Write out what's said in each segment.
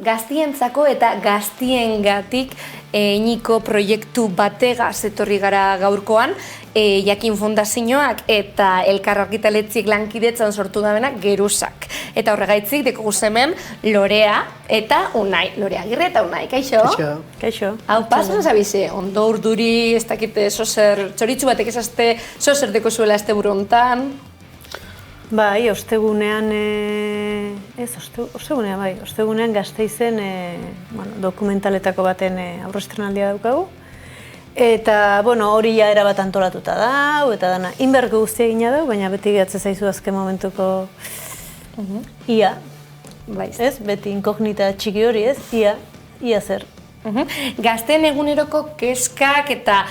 Gaztientzako eta gaztiengatik Iñiko proiektu bategaz etorri gara gaurkoan, Jakin Fundazioak eta Elkar Argitaletxeek lankidetzan sortu dabenak Geruzak. Eta horregaitzik dekogu hemen Lorea eta Unai. Lorea Agirre eta Unai, kaixo? Kaixo. Hau, pasan zabize, ondo urduri, ez dakite zozer, txoritxu batek ezazte zozer deko zuela azte buru hontan. Bai, ostegunean, ostegunean Gasteizen dokumentaletako baten aurrestrenaldia daukagu. Eta, hori ja erabat antolatuta da, eta dana, inberko guztia egina da, baina beti gehatze zaizu azken momentuko ia. Ez, beti inkognita txiki hori ez, ia zer. Gazteen eguneroko kezkak eta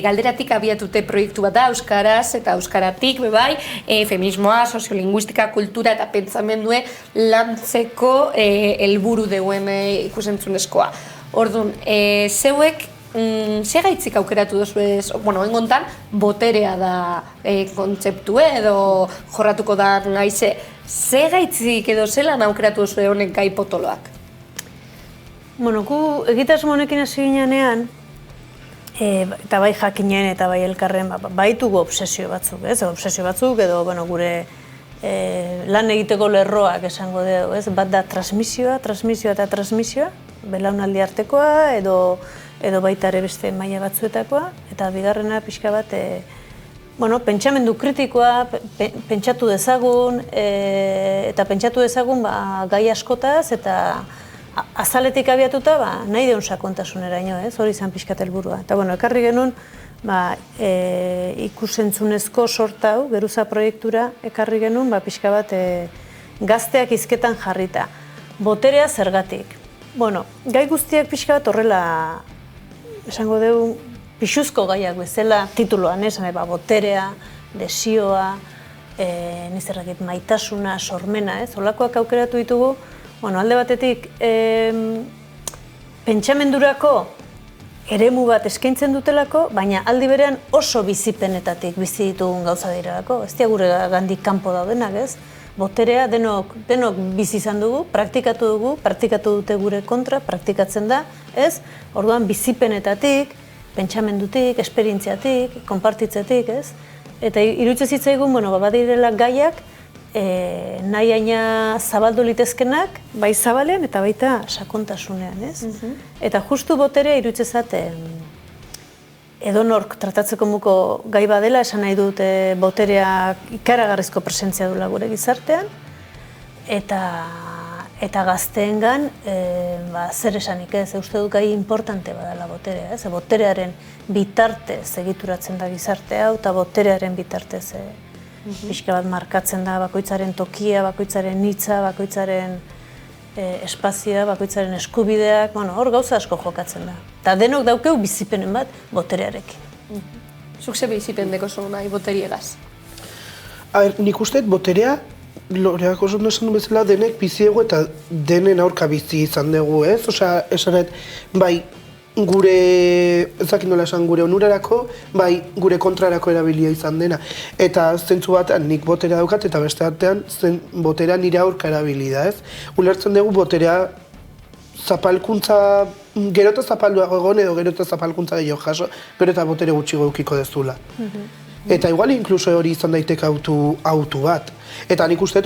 galderatik abiatute proiektu bat da, euskaraz eta euskaratik, feminismoa, soziolinguistika, kultura eta pentsamendue lantzeko helburu deuen ikusentzunezkoa. Orduan, zeuek segaitzik aukeratu duzu ez, engontan, boterea da kontzeptue edo jorratuko da naize, segaitzik edo zelan aukeratu duzu honek gai potoloak? Gu egitasmo honekin hasi ginean, eta bai jakinen eta bai elkarren, baitugu obsesio batzuk, ez? Obsesio batzuk edo gure lan egiteko lerroak esango dugu, ez? Bat da transmisioa eta transmisioa, belaunaldi artekoa edo baita ere beste maila batzuetakoa, eta bigarrena pixka bat, pentsamendu kritikoa, pentsatu dezagun, eta pentsatu dezagun gai askotaz, eta azaletik abiatuta nahi deun sakontasuneraino, hori izan pixkat helburua. Eta ekarri genuen ikusentzunezko sorta hau, Geruza proiektura ekarri genuen pixka bat gazteak hizketan jarrita. Boterea zergatik. Gai guztiak pixka bat horrela, esango dugu, pixuzko gaiak bezala tituloan, boterea, desioa, nizerrakit maitasuna, sormena, holakoak aukeratu ditugu. Alde batetik, pentsamendurako eremu bat eskaintzen dutelako, baina aldi berean oso bizipenetatik bizi ditugun gauza direlako. Ez dira gure gandik kanpo daudenak, ez? Boterea denok bizi izan dugu, praktikatu dute gure kontra, praktikatzen da, ez? Orduan bizipenetatik, pentsamendutik, esperientziatik, konpartitzetik, ez? Eta iruditzen zitzaigun, badirela gaiak, nahi aina zabaldu litezkenak, bai zabalean eta baita sakontasunean, ez? Eta justu boterea iruditzen zaten edonork tratatzeko muko gai badela, esan nahi dut boterea ikaragarrizko presentzia duela gure gizartean, eta gazteengan zer esanik ez, uste dut gai importante badala boterea, ez? Boterearen bitartez egituratzen da gizarte hau, eta boterearen bitartez pixka bat markatzen da bakoitzaren tokia, bakoitzaren hitza, bakoitzaren espazioa, bakoitzaren eskubideak, hor gauza asko jokatzen da. Eta denok daukeu bizipenen bat boterearekin. Zuk ze bizipen deko zuen nahi boteriegaz? Nik usteet boterea, Loreak oso esan du bezala, denek bizi dugu eta denen aurka bizi izan dugu, ez? Osea, esanet, bai, gure, ezakin nola esan, gure onurarako, bai, gure kontrarako erabilia izan dena. Eta zentzu batean nik boterea daukat eta beste artean boterea nire aurka erabili da, ez? Ulertzen dugu boterea zapalkuntza, gero eta zapalduago egon edo gero eta zapalkuntza gehiago jaso, gero eta botere gutxi gaukiko dezula. Eta igual inkluso hori izan daiteke autu bat. Eta nik uste,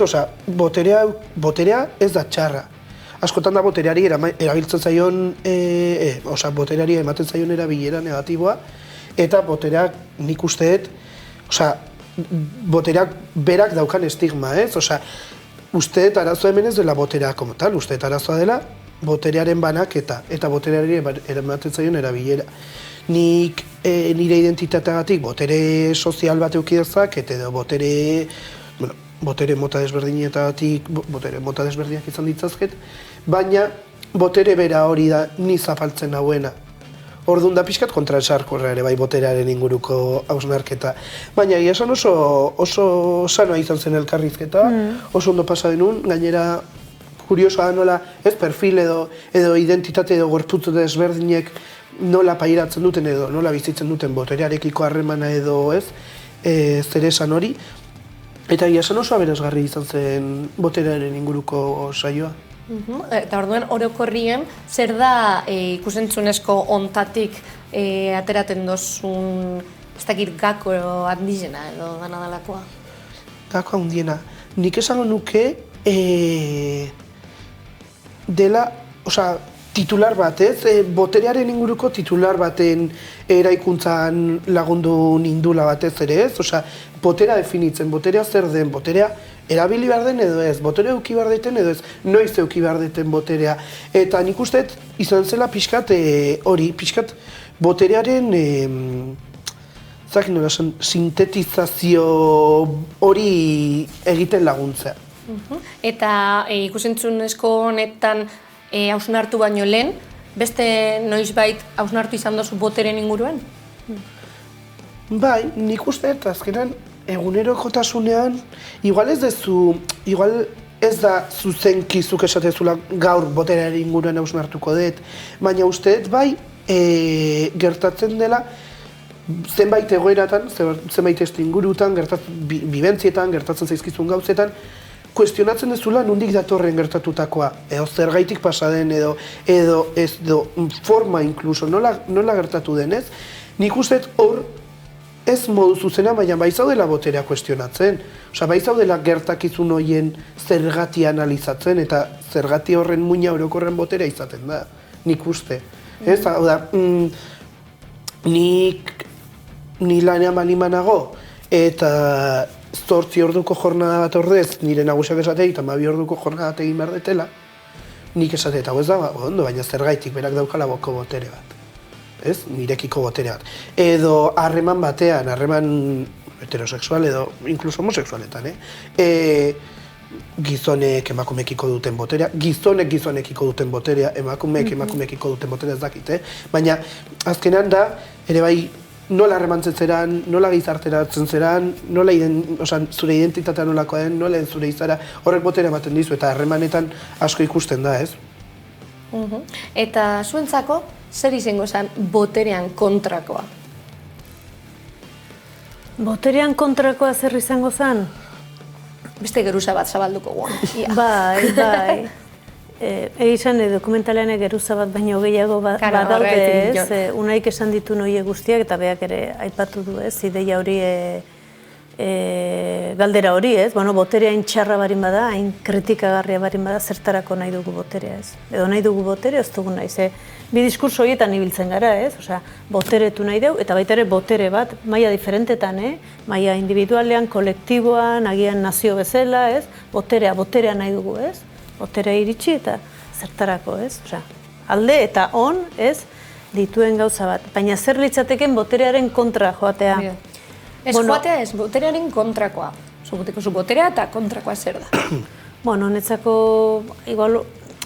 boterea ez da txarra. Askotan da botereari erabiltzen zaion, botereari ematen zaion erabilera negatiboa, eta botereak nik usteet, botereak berak daukan estigma, ez? Usteet arazoa hemen ez dela boterea como tal, usteet arazoa dela boterearen banaketa, eta botereari ematen zaion erabilera. Nik nire identitateagatik botere sozial bat eukidezaket, edo botere mota desberdinetatik, botere mota desberdinak izan ditzazket, baina botere bera hori da ni zapaltzen nauena. Orduan da pixkat kontraesarkorra ere bai boterearen inguruko hausnarketa. Baina egia esan oso sanoa izan zen elkarrizketa, oso ondo pasa denun, gainera kuriosoa nola ez perfil edo identitate edo gorputz desberdinek nola pairatzen duten edo nola bizitzen duten boterearekiko harremana edo ez, zer esan hori. Eta egia esan oso aberasgarri izan zen boterearen inguruko saioa. Eta orduan orokorrien, zer da ikusentzunezko ontatik ateraten dozun, ez dakit gako handizena edo dana dalakoa? Gako handiena. Nik esango nuke dela, titular bat, ez? Boterearen inguruko titular baten eraikuntzan lagundu nindula batez ere, ez? Boterea definitzen, boterea zer den, boterea erabili behar den edo ez, boterea euki behar deten edo ez, noiz euki behar deten boterea. Eta nik uste izan zela pixkat pixkat boterearen sintetizazio hori egiten laguntzea. Eta ikusentzunezko honetan hausnartu baino lehen, beste noizbait hausnartu izan dozu boteren inguruen? Bai, nik uste azkenan egunerokotasunean, igual ez da zuzenkizuk esatezula gaur boterearen inguruen hausnartuko dut, baina uste bai gertatzen dela zenbait egoeratan, zenbait testu ingurutan, bibentzietan, gertatzen zaizkizun gauzetan, kuestionatzen dezula nondik datorren gertatutakoa, edo zergaitik pasa den, edo forma inkluso, nola gertatu denez. Nik uste hor ez modu zuzena, baina bai zaudela boterea kuestionatzen. Bai zaudela gertakizun horien zergati analizatzen, eta zergati horren muina orokorren boterea izaten da, nik uste. Hau da, ni lanean balimanago, eta 8 orduko jornada bat ordez, nire nagusiak esatei, eta 12 orduko jornada bat egin behar detela, nik esate, eta ez da, ondo, baina zergaitik berak daukala boko botere bat. Ez? Nirekiko botere bat. Edo harreman batean, harreman heterosexual edo inkluso homosexualetan, gizonek emakumekiko duten boterea, gizonek gizonekiko duten boterea, emakumeek emakumekiko duten boterea ez dakit, baina azkenan da, ere bai, nola harremantzen zeran, nola gizarteratzen zeran, nola zure identitatea nolakoa den, nola zure izara, horrek boterea ematen dizu, eta harremanetan asko ikusten da, ez? Eta zuentzako, zer izango zen boterean kontrakoa? Boterean kontrakoa zer izango zen? Beste geruza bat zabalduko guan. Bai. Egizan dokumentalean geruza bat baino gehiago badaude, ez? Unaik esan ditu noie guztiak eta beak ere aipatu du, ez? Ideia hori, galdera hori, ez? Boterea hain txarra barin bada, hain kritikagarria barin bada, zertarako nahi dugu boterea, ez? Edo nahi dugu boterea, ez dugu nahi, ze bi diskurso horietan ibiltzen gara, ez? Boteretu nahi dugu, eta baita ere botere bat, maila diferentetan, maila individualean, kolektiboan, agian nazio bezala, ez? Boterea nahi dugu, ez? Boterea iritsi eta zertarako, ez? Alde eta on, ez? Dituen gauza bat. Baina zer litzateken boterearen kontra joatea. Ez joatea ez, boterearen kontrakoa. Zubuteko zu boterea eta kontrakoa zer da. Netzako, igual,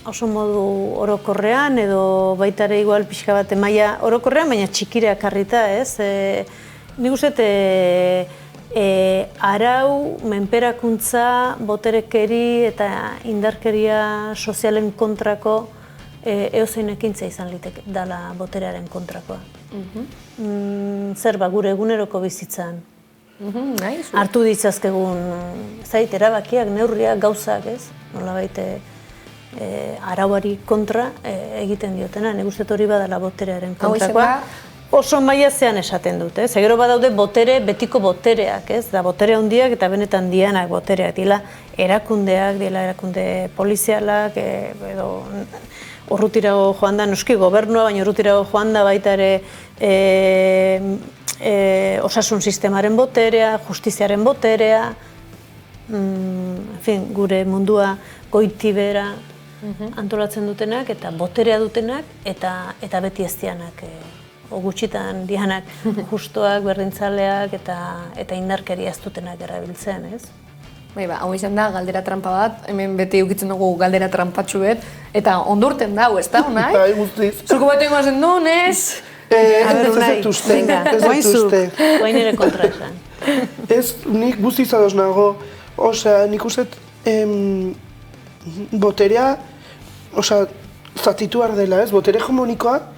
oso modu orokorrean, edo baita ere igual pixka bat maila orokorrean, baina txikireak harrita, ez? Nik uste, arau, menperakuntza, boterekeri eta indarkeria sozialen kontrako eozein ekintza izan liteke dala boterearen kontrakoa. Zer gure eguneroko bizitzan. Hartu ditzazkegun, erabakiak, neurriak, gauzak, ez? Nolabait arauari kontra egiten diotena. Nik uste hori badala boterearen kontrakoa. Oso maiazean esaten dut, ez? Gero badaude betiko botereak, ez? Da botere handiak eta benetan dianak botereak, dila erakundeak, dila erakunde polizialak, edo urrutirago joan da, noski gobernua, baina urrutirago joan da baita ere osasun sistemaren boterea, justiziaren boterea, gure mundua goitibera antolatzen dutenak eta boterea dutenak eta beti ez dianak. Gutxitan dianak justoak, berdintzaleak eta indarkeria ez dutenak erabiltzen, ez? Hau izan da, galdera trampa bat, hemen beti eukitzen dugu galdera trampatxu bet, eta ondurten dau, ez da, unai? Bai, guztiz. Zuko bat egon zen duen, ez? Ez dut uste, ez dut uste. Guain ere kontra esan. Ez, nik guztiz ados nago, nik uste boterea, zatitu behar dela, ez? Botere hegemonikoa,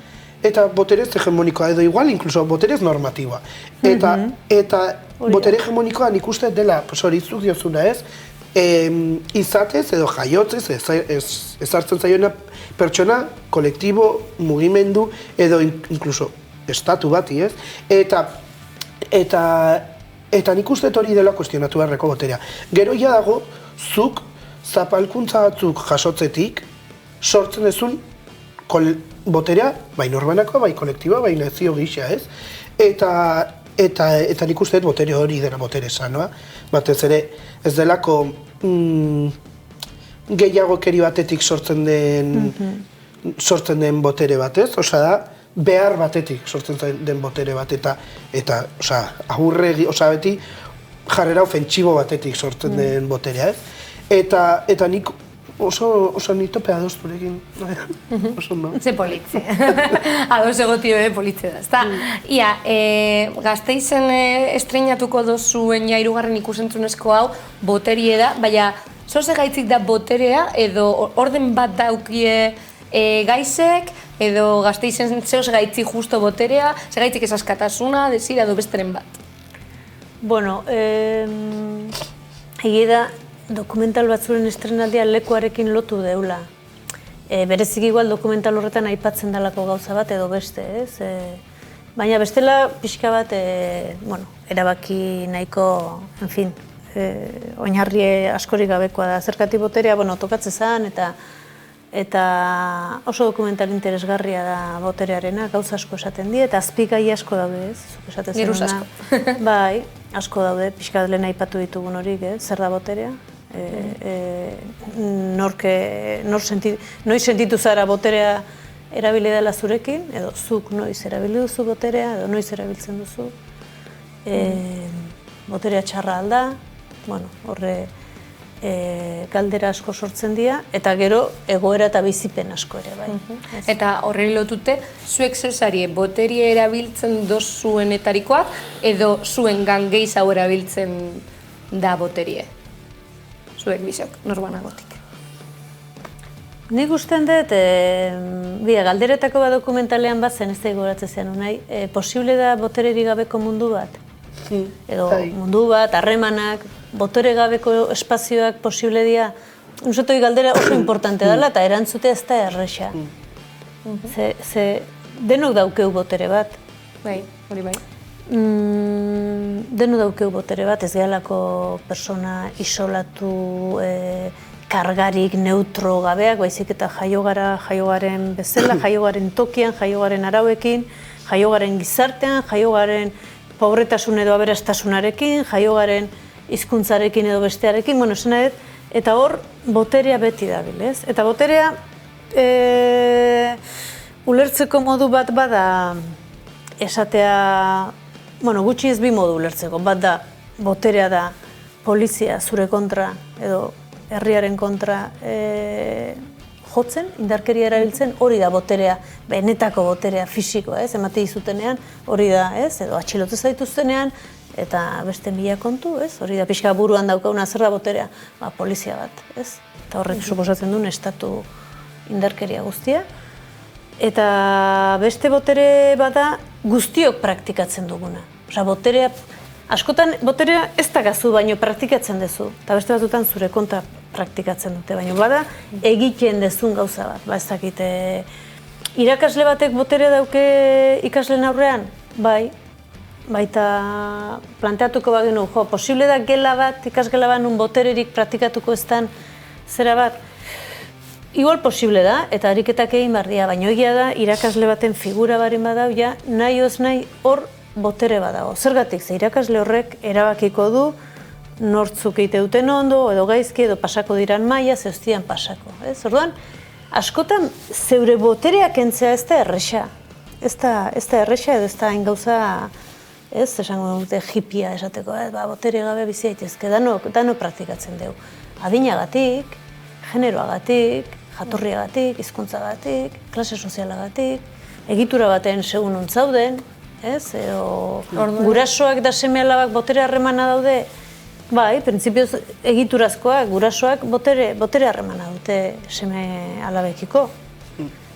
eta boterez hegemonikoa, edo igual, inkluso boterez normatiboa. Eta botere hegemonikoa nik uste dela, hori zuk diozuna, ez? izatez edo jaiotzez ezartzen zaiona pertsona, kolektibo, mugimendu edo inkluso estatu bati, ez? Eta nik uste hori dela kuestionatu beharreko boterea. Gero ja dago, zuk zapalkuntza batzuk jasotzetik sortzen dezun boterea, bai norbanakoa, bai kolektiboa, bai nazio gisa, ez? Eta nik uste botere hori dela botere sanoa, batez ere ez delako gehiagokeri batetik sortzen den botere bat, ez? Osea da, behar batetik sortzen den botere bat, eta beti jarrera ofentsibo batetik sortzen den boterea, ez? Eta nik oso nitope adoz durekin, oso no. Ze politze. Adoz egotio politze da, ezta? Ia, Gasteizen estreinatuko dozuen ja 3. ikusentzunezko hau boterie da, baina zoze gaitzik da boterea edo orden bat daukie gaizek, edo Gasteizen zehoz gaitzik justo boterea, ze gaitzik ez askatasuna, desira edo besteren bat? Bueno, egia da, dokumental batzuren estrenaldia lekuarekin lotu deula. Berezik igual dokumental horretan aipatzen dalako gauza bat edo beste, ez? Baina bestela pixka bat, erabaki nahiko, en fin, oinarri askorik gabekoa da. Zergatik boterea, tokatze zen eta oso dokumental interesgarria da boterearena, gauza asko esaten die, eta azpigai asko daude, ez? Geruz asko. Bai, asko daude, pixka bat lehen aipatu ditugun horik, zer da boterea? Noiz sentitu zara boterea erabili dela zurekin, edo zuk noiz erabili duzu boterea, edo noiz erabiltzen duzu. Boterea txarra alda, horre galdera asko sortzen dira, eta gero egoera eta bizipen asko ere, bai. Eta horreli lotute, zuek zesarie boteria erabiltzen dozuenetarikoak, edo zuen gangeiz hau erabiltzen da boterie? Zuek bizok, norbanagotik. Nik usten dut, galderetako bat dokumentalean bat zen, ez da gogoratzen zean unai, posible da botererik gabeko mundu bat? Edo mundu bat, harremanak, botere gabeko espazioak posible dira? Nusotoi galdera oso importante dela eta erantzutea ez da erresa. Ze denok daukeu botere bat. Bai, hori bai. Deno daukeu botere bat, ez gehalako persona isolatu, kargarik, neutro gabeak, baizik eta jaiogaren bezala, jaiogaren tokian, jaiogaren arauekin, jaiogaren gizartean, jaiogaren pobretasun edo aberastasunarekin, jaiogaren hizkuntzarekin edo bestearekin, eta hor boterea beti dabil, ez? Eta boterea ulertzeko modu bat bada esatea, gutxi ez bi modu ulertzeko, bat da, boterea da polizia zure kontra edo herriaren kontra jotzen, indarkeria erabiltzen, hori da boterea, benetako boterea fisikoa, ez, emate izutenean, hori da, ez, edo atxilotu zaituztenean, eta beste mila kontu, ez, hori da pixka buruan daukauna zer da boterea, polizia bat, ez, eta horrek suposatzen duen estatu indarkeria guztia. Eta beste botere bada guztiok praktikatzen duguna. Osa, boterea, askotan boterea ez da gazu, baino praktikatzen duzu. Eta beste batzutan zure kontra praktikatzen dute, baino bada egiten dezun gauza bat. Ez dakite, irakasle batek botere dauke ikasleen aurrean? Bai. Baita planteatuko bagenu, posible da gela bat, ikasgela bat nun botererik praktikatuko eztan zera bat? Igual posible da, eta ariketak egin barria, baina egia da, irakasle baten figura barin badau, nahi oz nahi hor botere badago. Zergatik, ze irakasle horrek erabakiko du, nortzuk egiteuten ondo, edo gaizki, edo pasako diran maila, ze hostian pasako. Orduan, askotan, zeure botereak entzea ez da erresa. Ez da erresa, edo ez da hain gauza, esango dute hippia esateko, botere gabe bizi daitezke, dano praktikatzen dugu. Adinagatik, generoagatik, jatorriagatik, hizkuntzagatik, klase sozialagatik, egitura baten segun untzauden, gurasoak da seme-alabak botere harremana daude, bai, printzipioz egiturazkoak, gurasoak botere harremana dute seme-alabekiko.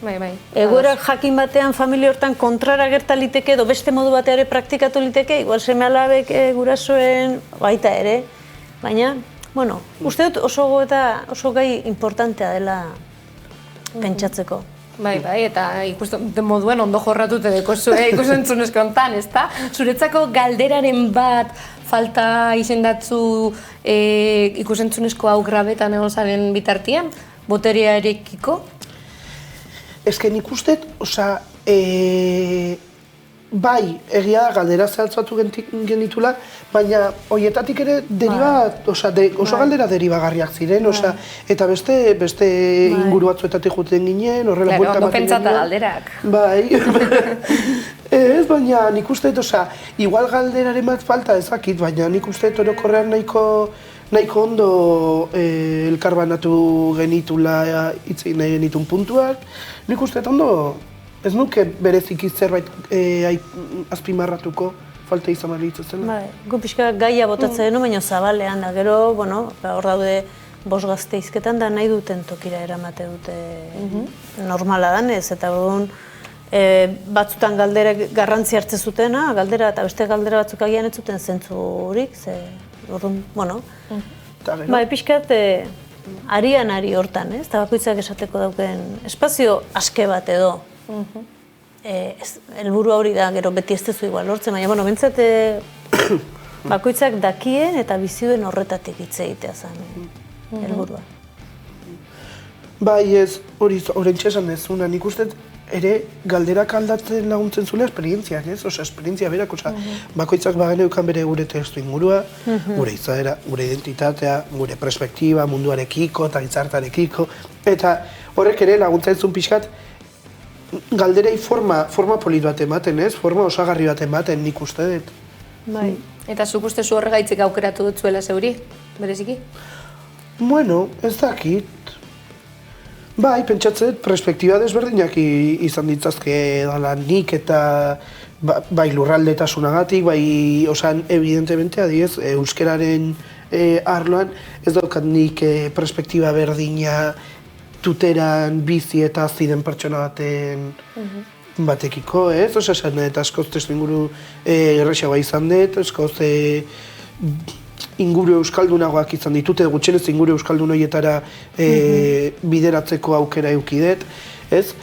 Bai. Egoera jakin batean familia hortan kontrara gerta liteke edo beste modu bateare praktikatu liteke, igual seme-alabek gurasoen baita ere, baina Bueno, uste dut oso gai importantea dela pentsatzeko. Bai, eta ikusten moduen ondo jorratute dekozu, ikusentzunezko hontan, ezta? Zuretzako galderaren bat falta izendatzu ikusentzunezko hau grabetan egon zaren bitartian, boterearekiko? Ezken ikusten, bai, egia da galdera zehatzatu genitula, baina horietatik ere oso galdera deribagarriak ziren, eta beste inguru batzuetatik juten ginen, horrela buelta ematen ginen. Ondo pentsata galderak. Bai, ez, baina nik uste, igual galderaren bat falta ezakit, baina nik uste orokorrean nahiko ondo elkarbanatu genitula itzegin nahi genitun puntuak, nik uste ondo ez nuke bereziki zerbait azpimarratuko falta izan balitzu zen. Bai, gu pixka gaia botatzen denu, baina zabalean da, gero, hor daude 5 gazte hizketan da nahi duten tokira eramate dute normala danez, eta batzutan galdera garrantzi hartze zutena, galdera eta beste galdera batzuk agian ez zuten zentzurik, bai, pixkat arian ari hortan, eta bakoitzak esateko dauken espazio aske bat edo. Helburu hori da, gero beti ez tezu igual lortzen, baina, bentsat bakoitzak dakien eta bizioen horretatik hitz egitea zen helburua. Bai ez, horrentxe esan ez, nik uste ere galderak aldatzen laguntzen zuela esperientziak, ez? Esperientzia berak, bakoitzak bageneukan bere gure testu ingurua, gure izaera, gure identitatea, gure perspektiba, munduarekiko eta gizartarekiko, eta horrek ere laguntzen zuen pixkat galderei forma polit bat ematen, ez? Forma osagarri bat ematen nik uste dut. Bai. Eta zuk uste zu horregaitzik aukeratu dut zuela zeuri, bereziki? Bueno, ez dakit. Bai, pentsatzen perspektiba desberdinak izan ditzazke dala nik eta bai lurraldetasunagatik, bai evidentemente adiez, euskeraren arloan ez daukat nik perspektiba berdina tuteran bizi eta ziden pertsona batekiko, ez? Eta askoz testu inguru errexagoa izan dut, askoz inguru euskaldunagoak izan ditute, gutxenez inguru euskaldun horietara bideratzeko aukera eukidet, ez?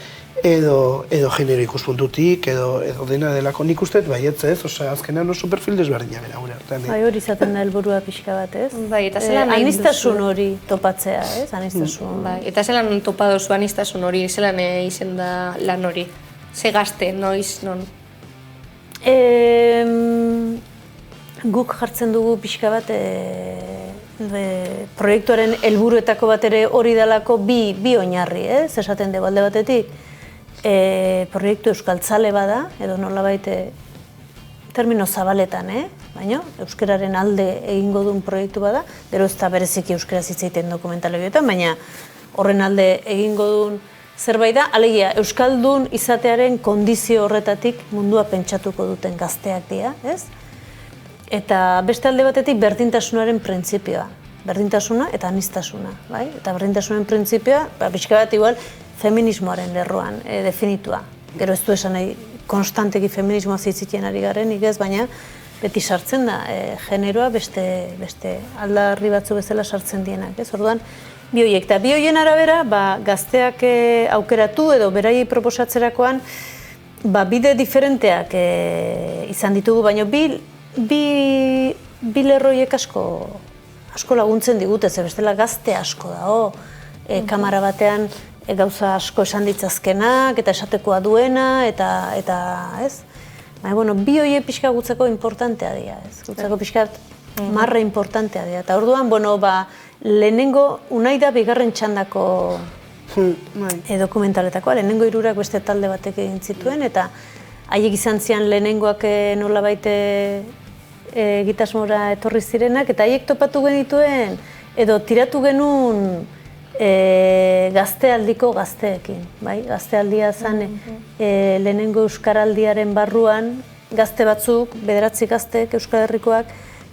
Edo genero ikuspuntutik, edo dena delako nik uste, baietz ez, azkenean oso perfil desberdina bera gure artean. Bai, hori izaten da helburua pixka bat, ez? Bai, eta zelan anistasun hori topatzea, ez? Anistasun. Bai, eta zelan topa dozu anistasun hori, zelan izen da lan hori? Ze gazte, noiz, non? Guk jartzen dugu pixka bat proiektuaren helburuetako bat ere hori dalako bi oinarri, ez? Esaten dugu alde batetik. Proiektu euskaltzale bada, edo nolabait termino zabaletan, baina euskararen alde egingo duen proiektu bada, gero ez da bereziki euskaraz hitz egiten dokumentalebioetan, baina horren alde egingo duen zerbait da, alegia euskaldun izatearen kondizio horretatik mundua pentsatuko duten gazteak dira, ez? Eta beste alde batetik berdintasunaren printzipioa, berdintasuna eta aniztasuna, bai? Eta berdintasunaren printzipioa, pixka bat igual, feminismoaren lerroan definitua. Gero ez du esan nahi konstanteki feminismoa zitzitien ari garenik ez, baina beti sartzen da generoa beste aldarri batzu bezala sartzen dienak, ez? Orduan, bi horiek. Eta bi horien arabera, gazteak aukeratu edo beraiei proposatzerakoan bide diferenteak izan ditugu, baina bi lerroiek asko laguntzen digute, ze bestela gazte asko da, kamara batean gauza asko esan ditzazkenak eta esatekoa duena, eta ez? Baina, bi horiek pixka gutzeko importantea dira, ez? Gutzeko pixka marra importantea dira. Eta orduan, lehenengo, unai da bigarren txandako dokumentaletakoa, lehenengo 3 beste talde batek egin zituen, eta haiek izan zian lehenengoak nolabait egitasmora etorri zirenak, eta haiek topatu genituen, edo tiratu genuen gaztealdiko gazteekin, bai? Gaztealdia zen lehenengo euskaraldiaren barruan, gazte batzuk, 9 gazteek, Euskal Herrikoak,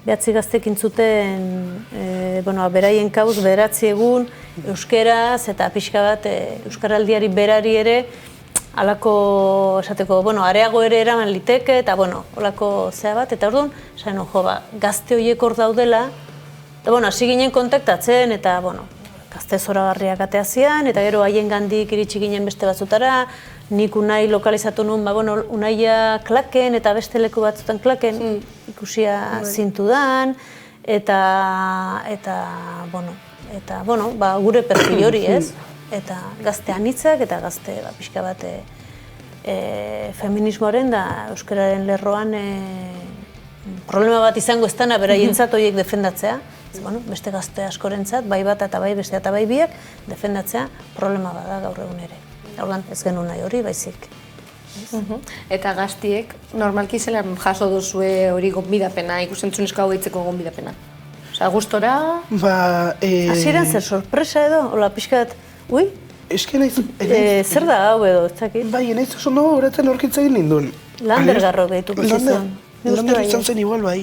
9 gazteekin zuten, beraien kauz, 9 egun, euskeraz, eta pixka bat euskaraldiari berari ere, halako, esateko, areago ere eraman liteke, eta, holako zea bat, eta orduan, gazte horiek hor daudela, Eta, bueno, hasi ginen kontaktatzen, eta, bueno, gazte zoragarriak atea zian, eta gero haien gandik iritsi ginen beste batzutara, nik Unai lokalizatu nuen, bueno, Unaia Klaken eta beste leku batzutan Klaken ikusia zintudan, eta gure perfil hori, ez? Eta gazte anitzak eta gazte pixka bat feminismoaren da euskararen lerroan problema bat izango ez dana beraientzat horiek defendatzea. Bueno, beste gazte askorentzat, bai bat eta bai bestea eta bai biak, defendatzea problema bada gaur egun ere. Orduan ez genuen nahi hori, baizik. Eta gaztiek, normalki zelan jaso duzue hori gonbidapena, ikusentzunezko hau eitzeko gonbidapena? Osa, gustora? Hasieran zer sorpresa edo, hola pixkat, ui? Eske naiz... Zer da hau edo, ez dakit? Bai, naiz oso no, horatzen aurkitzen ninduen. Landergarro gehituko zizuen. Lander izan zen igual, bai.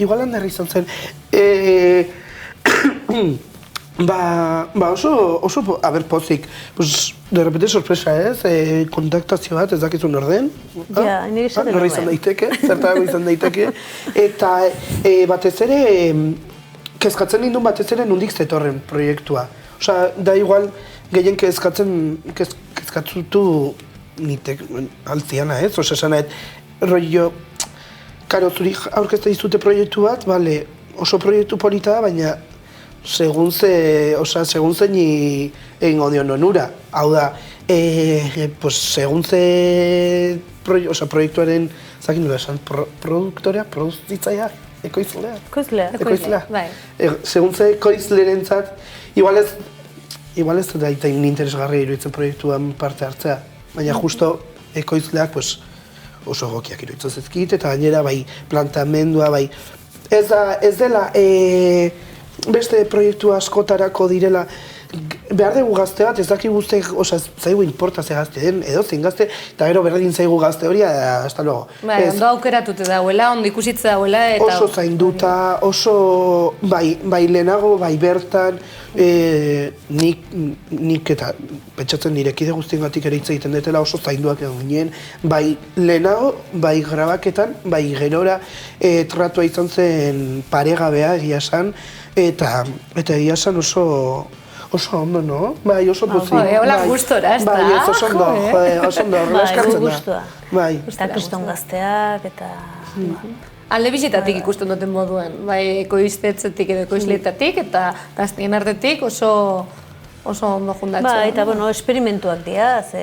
Igual Lander izan zen. Oso, a ber, pozik. Pues, de repente sorpresa ez, kontaktazio bat, ez dakizun orden. Ja, nire esaten Norra izan daiteke, zertago izan daiteke. Eta batez ere, kezkatzen ninduen batez ere nondik zetorren proiektua. Osa, da igual, gehien kezkatzutu nitek altziana ez, osa esan nahet, rollo, karo, zuri aurkezta dizute proiektu bat, bale, oso proiektu polita da, baina segun zein egingo dion onura. Hau da, segun ze proiektuaren, zakin nola esan, produktorea, produzitzaia, ekoizlea? Ekoizlea, bai. Segun ze ekoizlerentzat, igual ez da itain interesgarria iruditzen proiektuan parte hartzea, baina justo ekoizleak oso egokiak iruditzen zezkit, eta gainera bai planteamendua, bai ez dela beste proiektu askotarako direla, behar dugu gazte bat, ez daki guzti, zaigu inporta ze gazte den, edo zein gazte, eta gero berdin zaigu gazte hori, hasta luego. Bai, ondo aukeratute dauela, ondo ikusitze dauela, eta... Oso zainduta, oso, bai lehenago, bai bertan, nik eta pentsatzen nirekide guztiengatik ere hitz egiten dutela oso zainduak egon ginen, bai lehenago, bai grabaketan, bai gerora, tratua izan zen paregabea egia esan, eta egia esan oso ondo, no? Bai, oso pozik. Hola gustora, ez da? Bai, oso ondo, oso ondo, horrela eskartzen da. Bai, eta kriston gazteak, eta... Alde bizitatik ikusten duten moduen, bai ekoiztetzetik edo ekoizleetatik eta gaztien artetik oso ondo jundatzen. Bai, eta bueno, esperimentuak dira, ze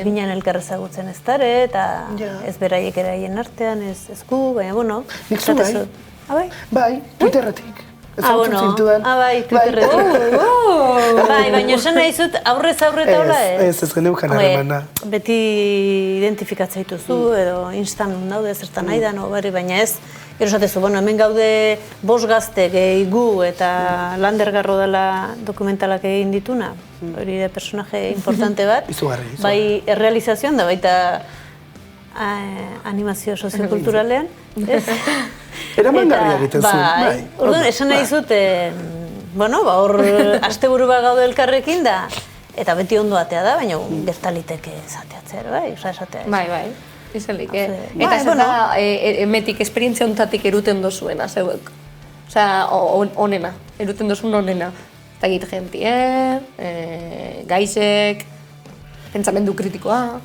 ginen elkar ezagutzen ez dara, eta ez beraiek eraien artean, ez gu, baina bueno... Nik zu bai? Bai, Twitterretik. Bai, Twitterretik. Bai, baina esan nahi zut aurrez aurreta hola ez? Ez geneukan harremana. Beti identifikatzea dituzu, edo instan daude zertan nahi da, baina ez. Gero esatezu, hemen gaude 5 gazte gehi gu eta Landergarro dela dokumentalak egin dituna. Hori da personaje importante bat. Izugarri. Bai, errealizazioan da, baita animazio soziokulturalean. Eraman garria egiten zuen, bai. Orduan, esan nahi zut, hor asteburu bat gaude elkarrekin da, eta beti ondo atea da, baina gertaliteke esateatzer, bai, esatea. Bai, izelik, Eta zer da, emetik, esperientzia ontatik eruten dozuena, zeuek? Osea, onena, eruten dozun onena. Eta egit jentie, gaizek, pentsamendu kritikoa.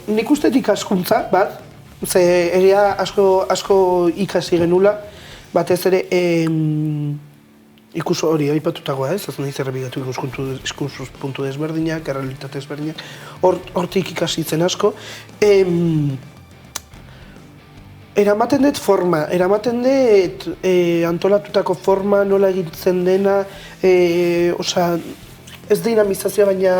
Nik usteet ikaskuntza, bat, ze egia asko ikasi genula, batez ere ikus hori aipatutagoa ez, ez nahi zerrebigatu ikuspuntu desberdinak, errealitate desberdinak, hortik ikasitzen asko. Eramaten dut forma, eramaten dut antolatutako forma, nola egitzen dena, ez dinamizazioa baina,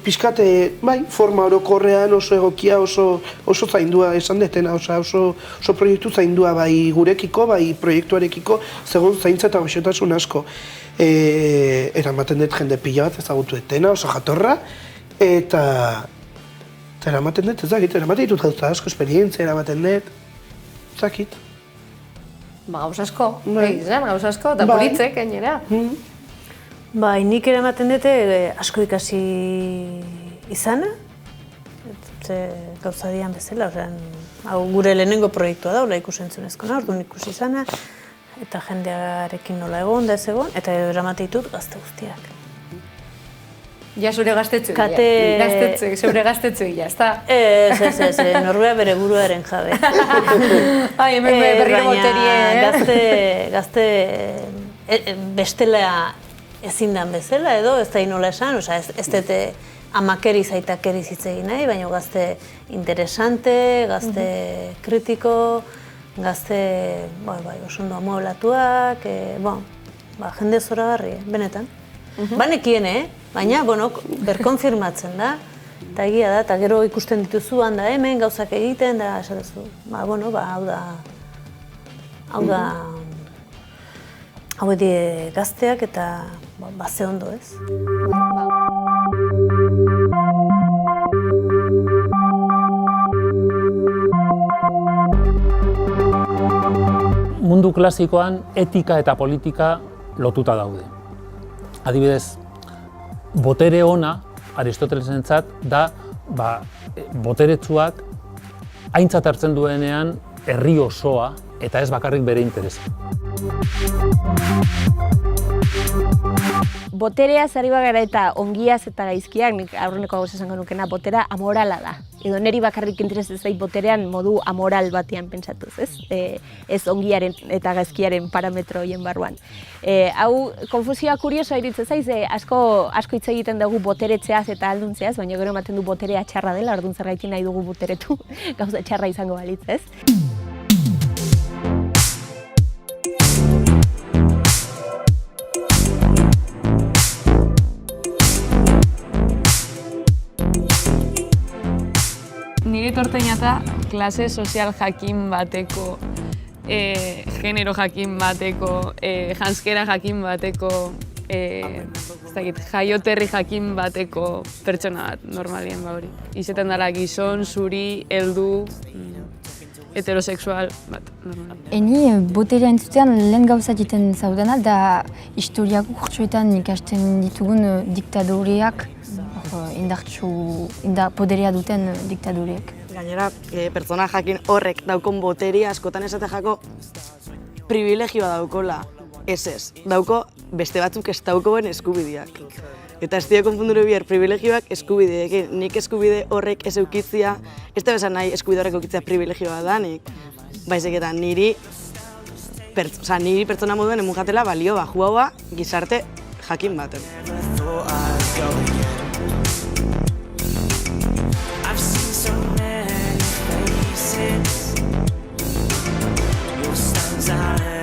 pixkat, bai, forma orokorrean oso egokia, oso zaindua esan detena, oso proiektu zaindua bai gurekiko, bai proiektuarekiko, segun zaintza eta goxotasun asko. Eramaten dut jende pila bat ezagutu detena, oso jatorra, eta eramaten dut, eramaten ditut gauza asko, esperientzia eramaten dut, ezakit. Gauz asko, gauz asko, eta politzek, gainera. Bai, nik eramaten dute asko ikasi izana, beste gauza dian bezala, hau gure lehenengo proiektua da, hola ikusentzunezko, orduan ikusi izana, eta jendearekin nola egon da ez egon, eta eramate ditut gazte guztiak. Ja, zure gaztetxoik, zure gaztetxoik, ja, ezta? Ez, norbea bere buruaren jabe. Ai, hemen berriro boterie, Gazte bestela ezin dan bezala edo, ez da inola esan, ez dute amakeri zaitakeri hitz egin nahi, baina gazte interesante, gazte kritiko, gazte, oso ondo amueblatuak, jende zoragarri, benetan. Banekien, baina, berkonfirmatzen da, eta egia da, eta gero ikusten dituzu handa hemen gauzak egiten, da, esatezu, hau die gazteak eta ze ondo ez. Mundu klasikoan etika eta politika lotuta daude. Adibidez, botere ona, Aristotelesentzat, da boteretsuak aintzat hartzen duenean herri osoa eta ez bakarrik bere interesa. Boterea zari bagara eta ongiaz eta gaizkiak, nik aurreneko hau esango nukena, botera amorala da. Edo niri bakarrik interesez zait boterean modu amoral batean pentsatuz, ez? Ez ongiaren eta gaizkiaren parametro horien barruan. Hau, konfusioa kuriosoa iritzen zaiz, asko hitz egiten dugu boteretzeaz eta alduntzeaz, baina gero ematen du boterea txarra dela, orduan zergatik nahi dugu boteretu, gauza txarra izango balitz, ez? Nire torteinata klase sozial jakin bateko, genero jakin bateko, janskera jakin bateko, jaioterri jakin bateko pertsona bat, normalien hori. Izaten dara gizon, zuri, heldu, heterosexual bat, normal. Eni boterea entzutean lehen gauza egiten zaudena da historiako urtsuetan ikasten ditugun diktadoreak, poderea duten diktadoreak. Gainera, pertsona jakin horrek daukon boteria askotan esate jako privilegioa daukola. Ez, dauko beste batzuk ez daukoen eskubideak. Eta ez dira konfundure bihar privilegioak eskubideekin. Nik eskubide horrek ez eukitzia, ez da bezan nahi eskubide horrek eukitzia privilegioa danik. Baizik eta niri pertsona moduen emun jatela balio bajuaua gizarte jakin baten. Your sun's out.